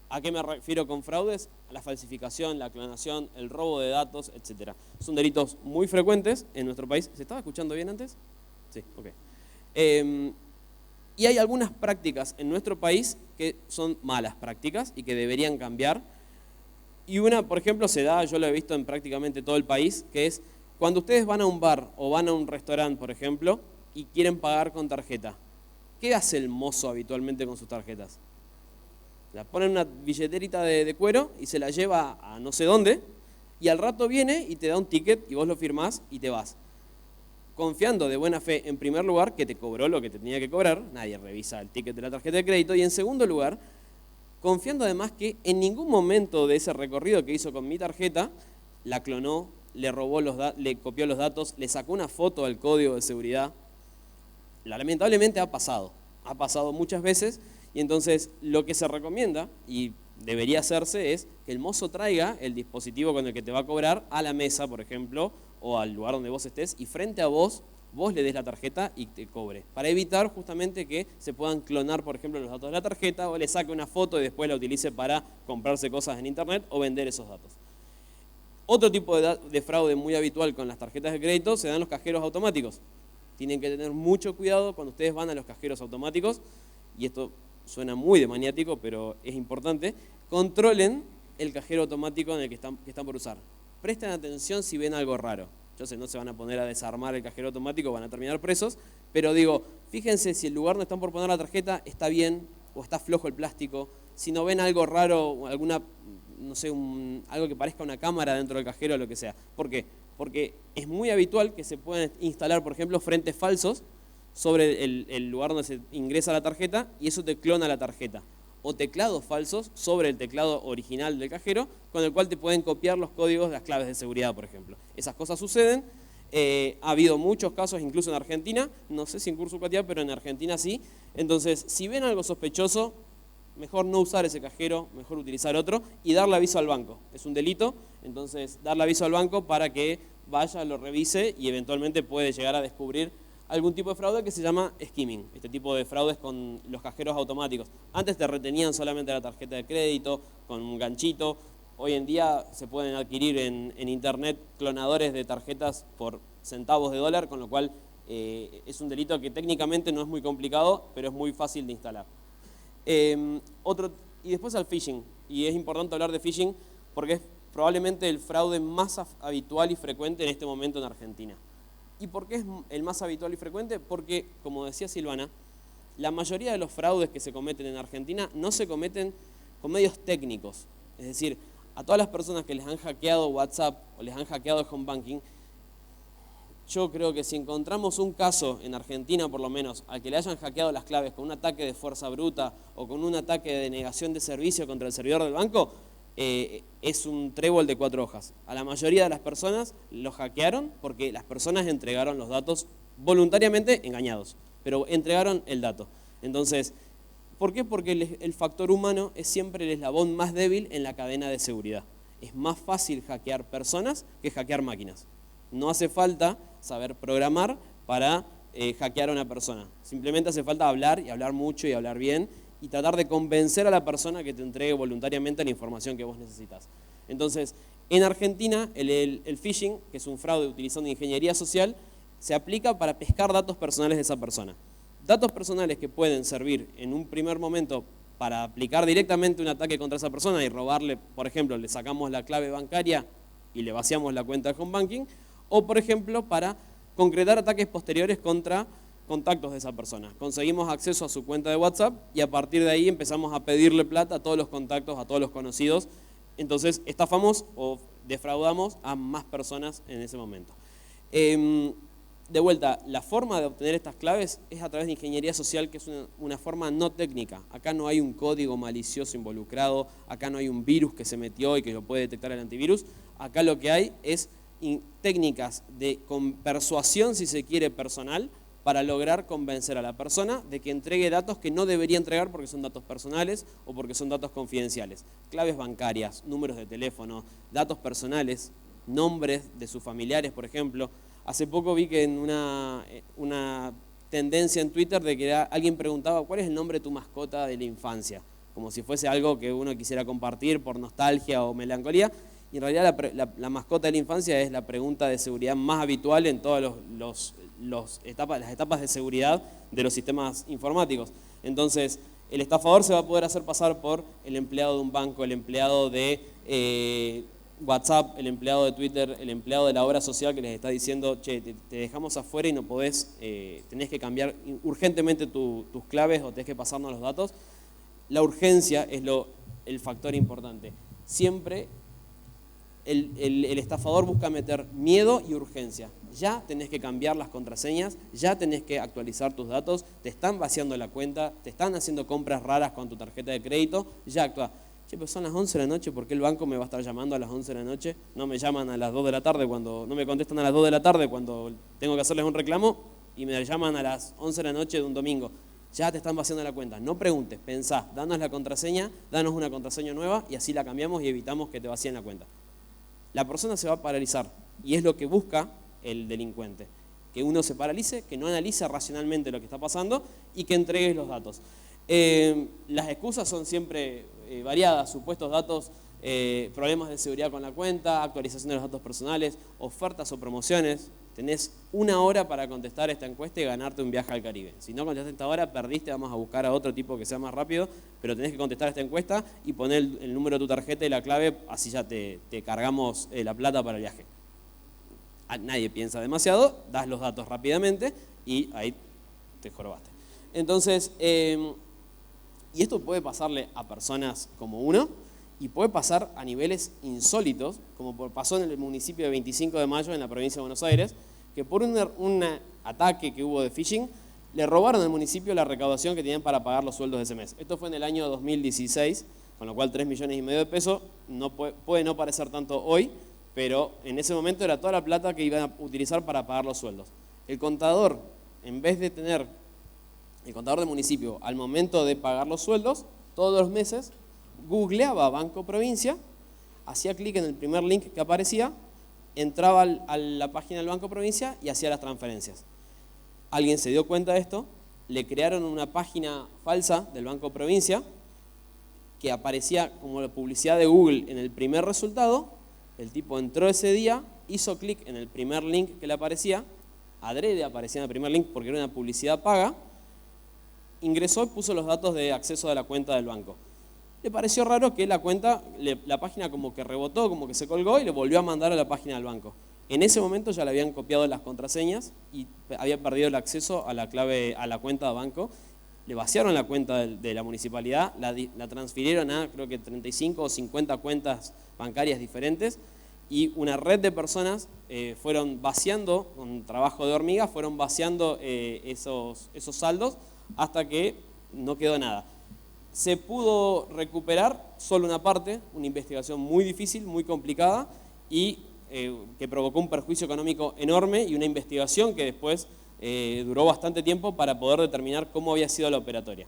¿A qué me refiero con fraudes? A la falsificación, la clonación, el robo de datos, etc. Son delitos muy frecuentes en nuestro país. ¿Se estaba escuchando bien antes? Sí, ok. Y hay algunas prácticas en nuestro país que son malas prácticas y que deberían cambiar. Y una, por ejemplo, se da, yo lo he visto en prácticamente todo el país, que es cuando ustedes van a un bar o van a un restaurante, por ejemplo, y quieren pagar con tarjeta. ¿Qué hace el mozo habitualmente con sus tarjetas? La pone en una billeterita de cuero y se la lleva a no sé dónde, y al rato viene y te da un ticket y vos lo firmás y te vas. Confiando de buena fe, en primer lugar, que te cobró lo que te tenía que cobrar, nadie revisa el ticket de la tarjeta de crédito, y en segundo lugar, confiando además que en ningún momento de ese recorrido que hizo con mi tarjeta, la clonó, le robó le copió los datos, le sacó una foto al código de seguridad. Lamentablemente ha pasado muchas veces, y entonces lo que se recomienda, y debería hacerse, es que el mozo traiga el dispositivo con el que te va a cobrar a la mesa, por ejemplo, o al lugar donde vos estés, y frente a vos le des la tarjeta y te cobre, para evitar justamente que se puedan clonar, por ejemplo, los datos de la tarjeta, o le saque una foto y después la utilice para comprarse cosas en internet o vender esos datos. Otro tipo de fraude muy habitual con las tarjetas de crédito se dan los cajeros automáticos. Tienen que tener mucho cuidado cuando ustedes van a los cajeros automáticos, y esto suena muy de maniático, pero es importante. Controlen el cajero automático en el que están por usar. Presten atención si ven algo raro. Yo sé, no se van a poner a desarmar el cajero automático, van a terminar presos, pero digo, fíjense si el lugar donde están por poner la tarjeta está bien o está flojo el plástico. Si no ven algo raro, alguna, no sé, algo que parezca una cámara dentro del cajero o lo que sea. ¿Por qué? Porque es muy habitual que se puedan instalar, por ejemplo, frentes falsos sobre el lugar donde se ingresa la tarjeta, y eso te clona la tarjeta. O teclados falsos sobre el teclado original del cajero, con el cual te pueden copiar los códigos de las claves de seguridad, por ejemplo. Esas cosas suceden. Ha habido muchos casos, incluso en Argentina, no sé si en Cursucatia, pero en Argentina sí. Entonces, si ven algo sospechoso, mejor no usar ese cajero, mejor utilizar otro, y darle aviso al banco. Es un delito, entonces darle aviso al banco para que vaya, lo revise, y eventualmente puede llegar a descubrir algún tipo de fraude que se llama skimming, este tipo de fraudes con los cajeros automáticos. Antes te retenían solamente la tarjeta de crédito con un ganchito. Hoy en día se pueden adquirir en internet clonadores de tarjetas por centavos de dólar, con lo cual es un delito que técnicamente no es muy complicado, pero es muy fácil de instalar. Y después al phishing, y es importante hablar de phishing porque es probablemente el fraude más habitual y frecuente en este momento en Argentina. ¿Y por qué es el más habitual y frecuente? Porque, como decía Silvana, la mayoría de los fraudes que se cometen en Argentina no se cometen con medios técnicos. Es decir, a todas las personas que les han hackeado WhatsApp o les han hackeado el home banking, yo creo que si encontramos un caso en Argentina, por lo menos, al que le hayan hackeado las claves con un ataque de fuerza bruta o con un ataque de negación de servicio contra el servidor del banco, es un trébol de 4 hojas. A la mayoría de las personas los hackearon porque las personas entregaron los datos voluntariamente engañados, pero entregaron el dato. Entonces, ¿por qué? Porque el factor humano es siempre el eslabón más débil en la cadena de seguridad. Es más fácil hackear personas que hackear máquinas. No hace falta saber programar para hackear a una persona. Simplemente hace falta hablar, y hablar mucho, y hablar bien, y tratar de convencer a la persona que te entregue voluntariamente la información que vos necesitas. Entonces, en Argentina, el phishing, que es un fraude utilizando ingeniería social, se aplica para pescar datos personales de esa persona. Datos personales que pueden servir en un primer momento para aplicar directamente un ataque contra esa persona y robarle, por ejemplo, le sacamos la clave bancaria y le vaciamos la cuenta de home banking, o por ejemplo, para concretar ataques posteriores contra contactos de esa persona. Conseguimos acceso a su cuenta de WhatsApp y a partir de ahí empezamos a pedirle plata a todos los contactos, a todos los conocidos. Entonces estafamos o defraudamos a más personas en ese momento. De vuelta, la forma de obtener estas claves es a través de ingeniería social, que es una forma no técnica. Acá no hay un código malicioso involucrado, acá no hay un virus que se metió y que lo puede detectar el antivirus. Acá lo que hay es técnicas con persuasión, si se quiere, personal, para lograr convencer a la persona de que entregue datos que no debería entregar porque son datos personales o porque son datos confidenciales. Claves bancarias, números de teléfono, datos personales, nombres de sus familiares, por ejemplo. Hace poco vi que en una tendencia en Twitter de que alguien preguntaba ¿cuál es el nombre de tu mascota de la infancia? Como si fuese algo que uno quisiera compartir por nostalgia o melancolía. Y en realidad la mascota de la infancia es la pregunta de seguridad más habitual en todas las etapas de seguridad de los sistemas informáticos. Entonces, el estafador se va a poder hacer pasar por el empleado de un banco, el empleado de WhatsApp, el empleado de Twitter, el empleado de la obra social que les está diciendo, che, te dejamos afuera y no podés, tenés que cambiar urgentemente tus claves o tenés que pasarnos los datos. La urgencia es el factor importante. Siempre el estafador busca meter miedo y urgencia. Ya tenés que cambiar las contraseñas, ya tenés que actualizar tus datos, te están vaciando la cuenta, te están haciendo compras raras con tu tarjeta de crédito, ya actúa. Che, pero son las 11 de la noche, ¿por qué el banco me va a estar llamando a las 11 de la noche? No me llaman a las 2 de la tarde, no me contestan a las 2 de la tarde cuando tengo que hacerles un reclamo y me llaman a las 11 de la noche de un domingo. Ya te están vaciando la cuenta. No preguntes, pensá, danos la contraseña, danos una contraseña nueva y así la cambiamos y evitamos que te vacíen la cuenta. La persona se va a paralizar y es lo que busca el delincuente. Que uno se paralice, que no analice racionalmente lo que está pasando y que entregues los datos. Las excusas son siempre variadas, supuestos datos, problemas de seguridad con la cuenta, actualización de los datos personales, ofertas o promociones. Tenés 1 hora para contestar esta encuesta y ganarte un viaje al Caribe. Si no contestaste esta hora, perdiste, vamos a buscar a otro tipo que sea más rápido, pero tenés que contestar esta encuesta y poner el número de tu tarjeta y la clave, así ya te cargamos la plata para el viaje. Nadie piensa demasiado, das los datos rápidamente y ahí te jorobaste. Entonces, y esto puede pasarle a personas como uno y puede pasar a niveles insólitos, como pasó en el municipio de 25 de Mayo en la provincia de Buenos Aires, que por un ataque que hubo de phishing, le robaron al municipio la recaudación que tenían para pagar los sueldos de ese mes. Esto fue en el año 2016, con lo cual 3,5 millones de pesos, puede no parecer tanto hoy, pero en ese momento era toda la plata que iban a utilizar para pagar los sueldos. El contador, en vez de tener el contador del municipio, al momento de pagar los sueldos, todos los meses, googleaba Banco Provincia, hacía clic en el primer link que aparecía, entraba a la página del Banco Provincia y hacía las transferencias. Alguien se dio cuenta de esto, le crearon una página falsa del Banco Provincia que aparecía como la publicidad de Google en el primer resultado. El tipo entró ese día, hizo clic en el primer link que le aparecía, adrede aparecía en el primer link porque era una publicidad paga, ingresó y puso los datos de acceso a la cuenta del banco. Le pareció raro que la página como que rebotó, como que se colgó y le volvió a mandar a la página del banco. En ese momento ya le habían copiado las contraseñas y había perdido el acceso a la clave, a la cuenta de banco. Le vaciaron la cuenta de la municipalidad, la transfirieron a creo que 35 o 50 cuentas bancarias diferentes y una red de personas fueron vaciando, con trabajo de hormiga, fueron vaciando esos saldos hasta que no quedó nada. Se pudo recuperar solo una parte, una investigación muy difícil, muy complicada y que provocó un perjuicio económico enorme y una investigación que después duró bastante tiempo para poder determinar cómo había sido la operatoria.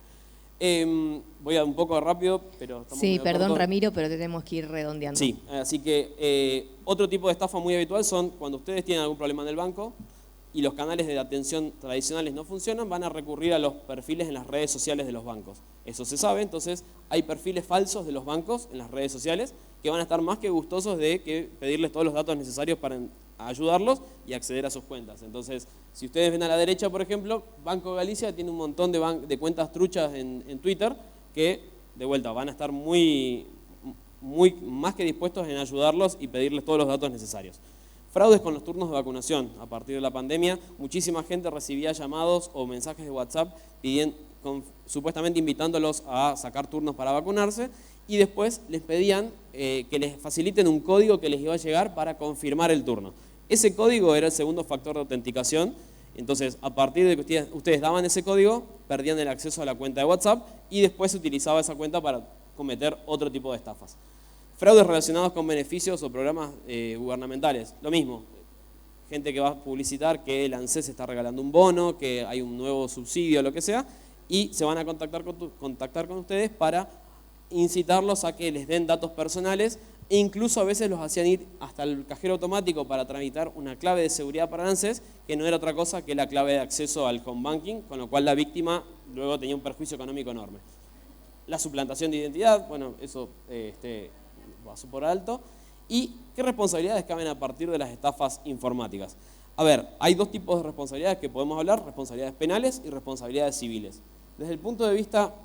Voy a un poco rápido, pero estamos sí, perdón cortos. Ramiro, pero tenemos que ir redondeando. Sí, así que otro tipo de estafa muy habitual son cuando ustedes tienen algún problema en el banco, y los canales de atención tradicionales no funcionan, van a recurrir a los perfiles en las redes sociales de los bancos. Eso se sabe, entonces hay perfiles falsos de los bancos en las redes sociales que van a estar más que gustosos de que pedirles todos los datos necesarios para ayudarlos y acceder a sus cuentas. Entonces, si ustedes ven a la derecha, por ejemplo, Banco Galicia tiene un montón de cuentas truchas en Twitter que, de vuelta, van a estar muy más que dispuestos en ayudarlos y pedirles todos los datos necesarios. Fraudes con los turnos de vacunación. A partir de la pandemia, muchísima gente recibía llamados o mensajes de WhatsApp supuestamente invitándolos a sacar turnos para vacunarse, y después les pedían que les faciliten un código que les iba a llegar para confirmar el turno. Ese código era el segundo factor de autenticación. Entonces, a partir de que ustedes daban ese código, perdían el acceso a la cuenta de WhatsApp y después se utilizaba esa cuenta para cometer otro tipo de estafas. Fraudes relacionados con beneficios o programas gubernamentales. Lo mismo, gente que va a publicitar que el ANSES está regalando un bono, que hay un nuevo subsidio, lo que sea, y se van a contactar con ustedes para incitarlos a que les den datos personales, e incluso a veces los hacían ir hasta el cajero automático para tramitar una clave de seguridad para ANSES, que no era otra cosa que la clave de acceso al home banking, con lo cual la víctima luego tenía un perjuicio económico enorme. La suplantación de identidad, bueno, eso pasó por alto. ¿Y qué responsabilidades caben a partir de las estafas informáticas? A ver, hay dos tipos de responsabilidades que podemos hablar, responsabilidades penales y responsabilidades civiles. Desde el punto de vista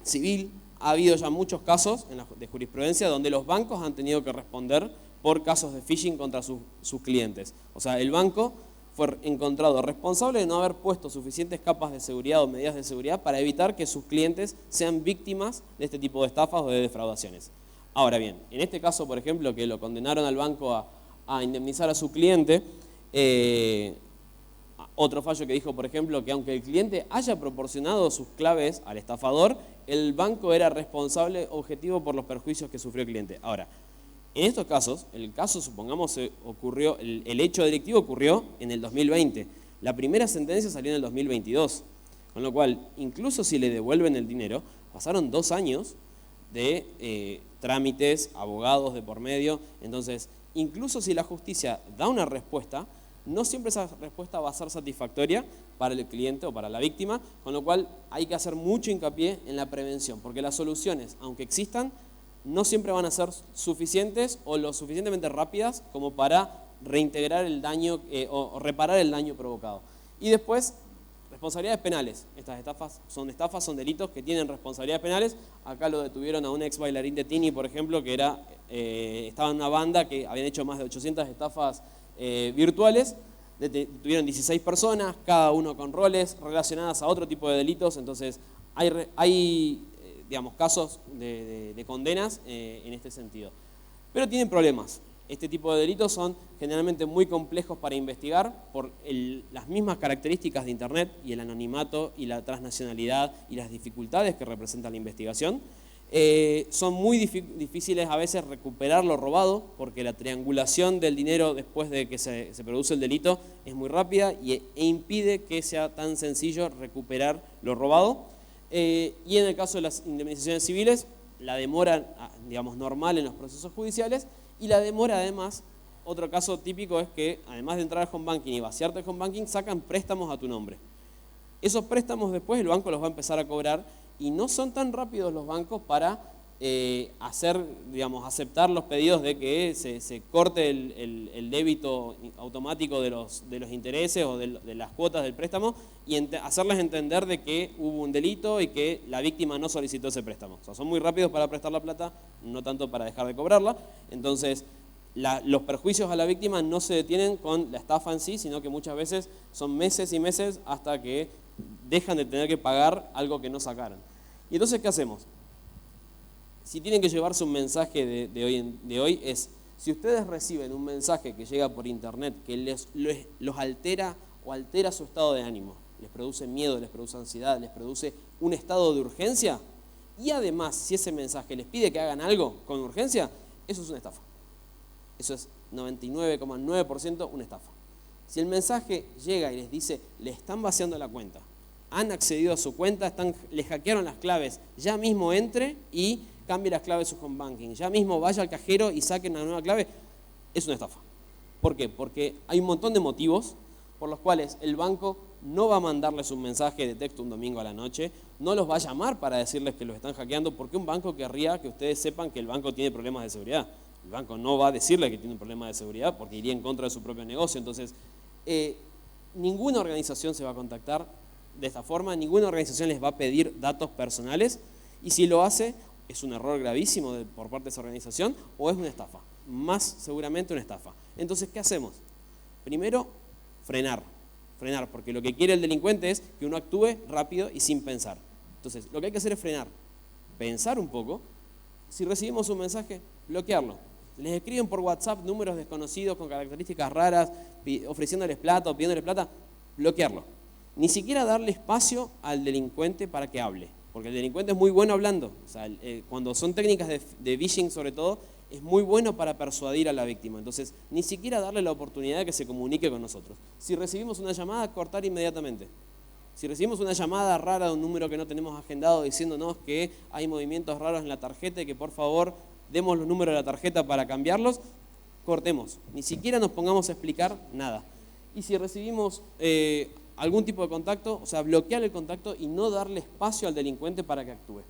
civil, ha habido ya muchos casos de jurisprudencia donde los bancos han tenido que responder por casos de phishing contra sus clientes. O sea, el banco fue encontrado responsable de no haber puesto suficientes capas de seguridad o medidas de seguridad para evitar que sus clientes sean víctimas de este tipo de estafas o de defraudaciones. Ahora bien, en este caso, por ejemplo, que lo condenaron al banco a indemnizar a su cliente, otro fallo que dijo, por ejemplo, que aunque el cliente haya proporcionado sus claves al estafador, el banco era responsable objetivo por los perjuicios que sufrió el cliente. Ahora, en estos casos, el caso, supongamos, ocurrió, el hecho delictivo ocurrió en el 2020. La primera sentencia salió en el 2022. Con lo cual, incluso si le devuelven el dinero, pasaron 2 años de trámites, abogados de por medio. Entonces, incluso si la justicia da una respuesta, no siempre esa respuesta va a ser satisfactoria para el cliente o para la víctima, con lo cual hay que hacer mucho hincapié en la prevención, porque las soluciones, aunque existan, no siempre van a ser suficientes o lo suficientemente rápidas como para reintegrar el daño o reparar el daño provocado. Y después, responsabilidades penales. Estas estafas, son delitos que tienen responsabilidades penales. Acá lo detuvieron a un ex bailarín de Tini, por ejemplo, que estaba en una banda que habían hecho más de 800 estafas virtuales. Tuvieron 16 personas, cada uno con roles relacionadas a otro tipo de delitos. Entonces hay digamos, casos de condenas en este sentido. Pero tienen problemas. Este tipo de delitos son generalmente muy complejos para investigar por las mismas características de Internet y el anonimato y la transnacionalidad y las dificultades que representa la investigación. Son muy difíciles a veces recuperar lo robado, porque la triangulación del dinero después de que se produce el delito es muy rápida e impide que sea tan sencillo recuperar lo robado. Y en el caso de las indemnizaciones civiles, la demora, digamos, normal en los procesos judiciales, y la demora además, otro caso típico es que además de entrar al home banking y vaciarte el home banking, sacan préstamos a tu nombre. Esos préstamos después el banco los va a empezar a cobrar, y no son tan rápidos los bancos para aceptar los pedidos de que se corte el débito automático de los intereses o de las cuotas del préstamo, y hacerles entender de que hubo un delito y que la víctima no solicitó ese préstamo. O sea, son muy rápidos para prestar la plata, no tanto para dejar de cobrarla. Entonces, los perjuicios a la víctima no se detienen con la estafa en sí, sino que muchas veces son meses y meses hasta que dejan de tener que pagar algo que no sacaron. Y entonces, ¿qué hacemos? Si tienen que llevarse un mensaje de hoy es, si ustedes reciben un mensaje que llega por internet que los altera o altera su estado de ánimo, les produce miedo, les produce ansiedad, les produce un estado de urgencia, y además si ese mensaje les pide que hagan algo con urgencia, eso es una estafa. Eso es 99,9% una estafa. Si el mensaje llega y les dice, le están vaciando la cuenta, han accedido a su cuenta, les hackearon las claves, ya mismo entre y cambie las claves de su home banking, ya mismo vaya al cajero y saque una nueva clave, es una estafa. ¿Por qué? Porque hay un montón de motivos por los cuales el banco no va a mandarles un mensaje de texto un domingo a la noche, no los va a llamar para decirles que los están hackeando, porque un banco querría que ustedes sepan que el banco tiene problemas de seguridad. El banco no va a decirles que tiene un problema de seguridad porque iría en contra de su propio negocio. Entonces, ninguna organización se va a contactar de esta forma, ninguna organización les va a pedir datos personales, y si lo hace, es un error gravísimo por parte de esa organización o es una estafa, más seguramente una estafa. Entonces, ¿qué hacemos? Primero, frenar, porque lo que quiere el delincuente es que uno actúe rápido y sin pensar. Entonces, lo que hay que hacer es frenar, pensar un poco. Si recibimos un mensaje, bloquearlo. Les escriben por WhatsApp números desconocidos con características raras, ofreciéndoles plata o pidiéndoles plata, bloquearlo. Ni siquiera darle espacio al delincuente para que hable, porque el delincuente es muy bueno hablando. O sea, cuando son técnicas de phishing sobre todo, es muy bueno para persuadir a la víctima. Entonces, ni siquiera darle la oportunidad de que se comunique con nosotros. Si recibimos una llamada, cortar inmediatamente. Si recibimos una llamada rara de un número que no tenemos agendado diciéndonos que hay movimientos raros en la tarjeta y que por favor demos los números de la tarjeta para cambiarlos, cortemos. Ni siquiera nos pongamos a explicar nada. Y si recibimos algún tipo de contacto, o sea, bloquear el contacto y no darle espacio al delincuente para que actúe.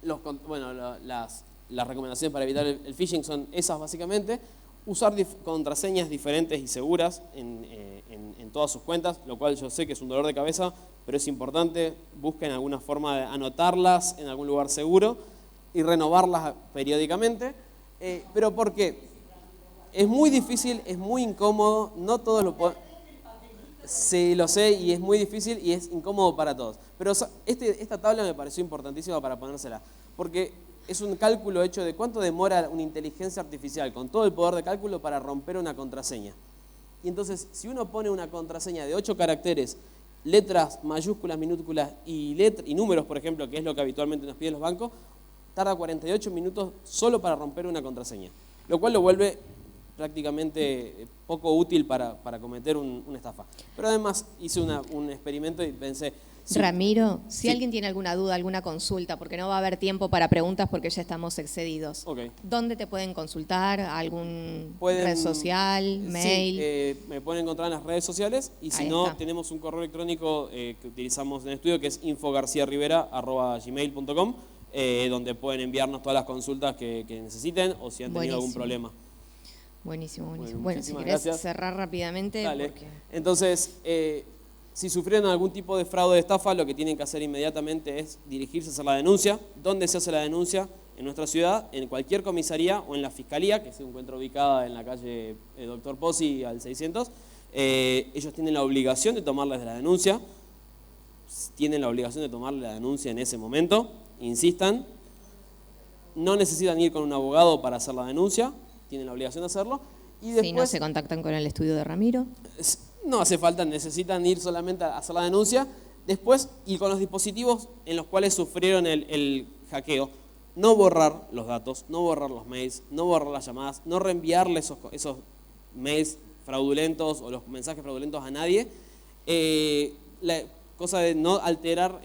Las recomendaciones para evitar el phishing son esas básicamente. Usar contraseñas diferentes y seguras en todas sus cuentas, lo cual yo sé que es un dolor de cabeza, pero es importante. Busquen alguna forma de anotarlas en algún lugar seguro y renovarlas periódicamente. ¿Pero por qué? Es muy difícil, es muy incómodo, no todos lo pueden... Sí, lo sé, y es muy difícil y es incómodo para todos. Pero esta tabla me pareció importantísima para ponérsela, porque es un cálculo hecho de cuánto demora una inteligencia artificial con todo el poder de cálculo para romper una contraseña. Y entonces, si uno pone una contraseña de 8 caracteres, letras, mayúsculas, minúsculas y números, por ejemplo, que es lo que habitualmente nos piden los bancos, tarda 48 minutos solo para romper una contraseña, lo cual lo vuelve prácticamente poco útil para cometer una estafa. Pero además hice un experimento y pensé... Sí. Ramiro, si alguien tiene alguna duda, alguna consulta, porque no va a haber tiempo para preguntas porque ya estamos excedidos, ¿dónde te pueden consultar? ¿Algún red social, mail? Sí, me pueden encontrar en las redes sociales y si no, tenemos un correo electrónico que utilizamos en el estudio que es infogarciarrivera@gmail.com, donde pueden enviarnos todas las consultas que necesiten o si han tenido algún problema. Buenísimo. Bueno, si querés cerrar rápidamente. Dale. Entonces, si sufrieron algún tipo de fraude de estafa, lo que tienen que hacer inmediatamente es dirigirse a hacer la denuncia. ¿Dónde se hace la denuncia? En nuestra ciudad, en cualquier comisaría o en la fiscalía, que se encuentra ubicada en la calle Dr. Pozzi al 600. Ellos tienen la obligación de tomarles la denuncia. Tienen la obligación de tomarle la denuncia en ese momento. Insistan. No necesitan ir con un abogado para hacer la denuncia. Tienen la obligación de hacerlo. Y después, si no se contactan con el estudio de Ramiro. No hace falta, necesitan ir solamente a hacer la denuncia. Después, y con los dispositivos en los cuales sufrieron el hackeo, no borrar los datos, no borrar los mails, no borrar las llamadas, no reenviarle esos mails fraudulentos o los mensajes fraudulentos a nadie. La cosa de no alterar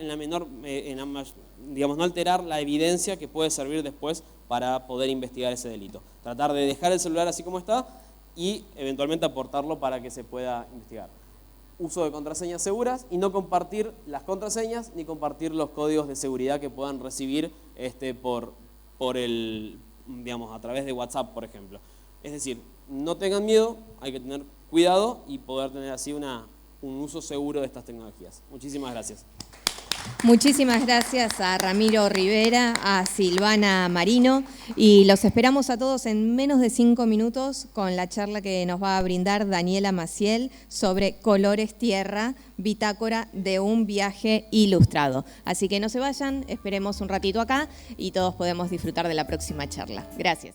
no alterar la evidencia que puede servir después para poder investigar ese delito. Tratar de dejar el celular así como está y eventualmente aportarlo para que se pueda investigar. Uso de contraseñas seguras y no compartir las contraseñas ni compartir los códigos de seguridad que puedan recibir a través de WhatsApp, por ejemplo. Es decir, no tengan miedo, hay que tener cuidado y poder tener así un uso seguro de estas tecnologías. Muchísimas gracias. Muchísimas gracias a Ramiro Rivera, a Silvana Marino y los esperamos a todos en menos de 5 minutos con la charla que nos va a brindar Daniela Maciel sobre Colores Tierra, bitácora de un viaje ilustrado. Así que no se vayan, esperemos un ratito acá y todos podemos disfrutar de la próxima charla. Gracias.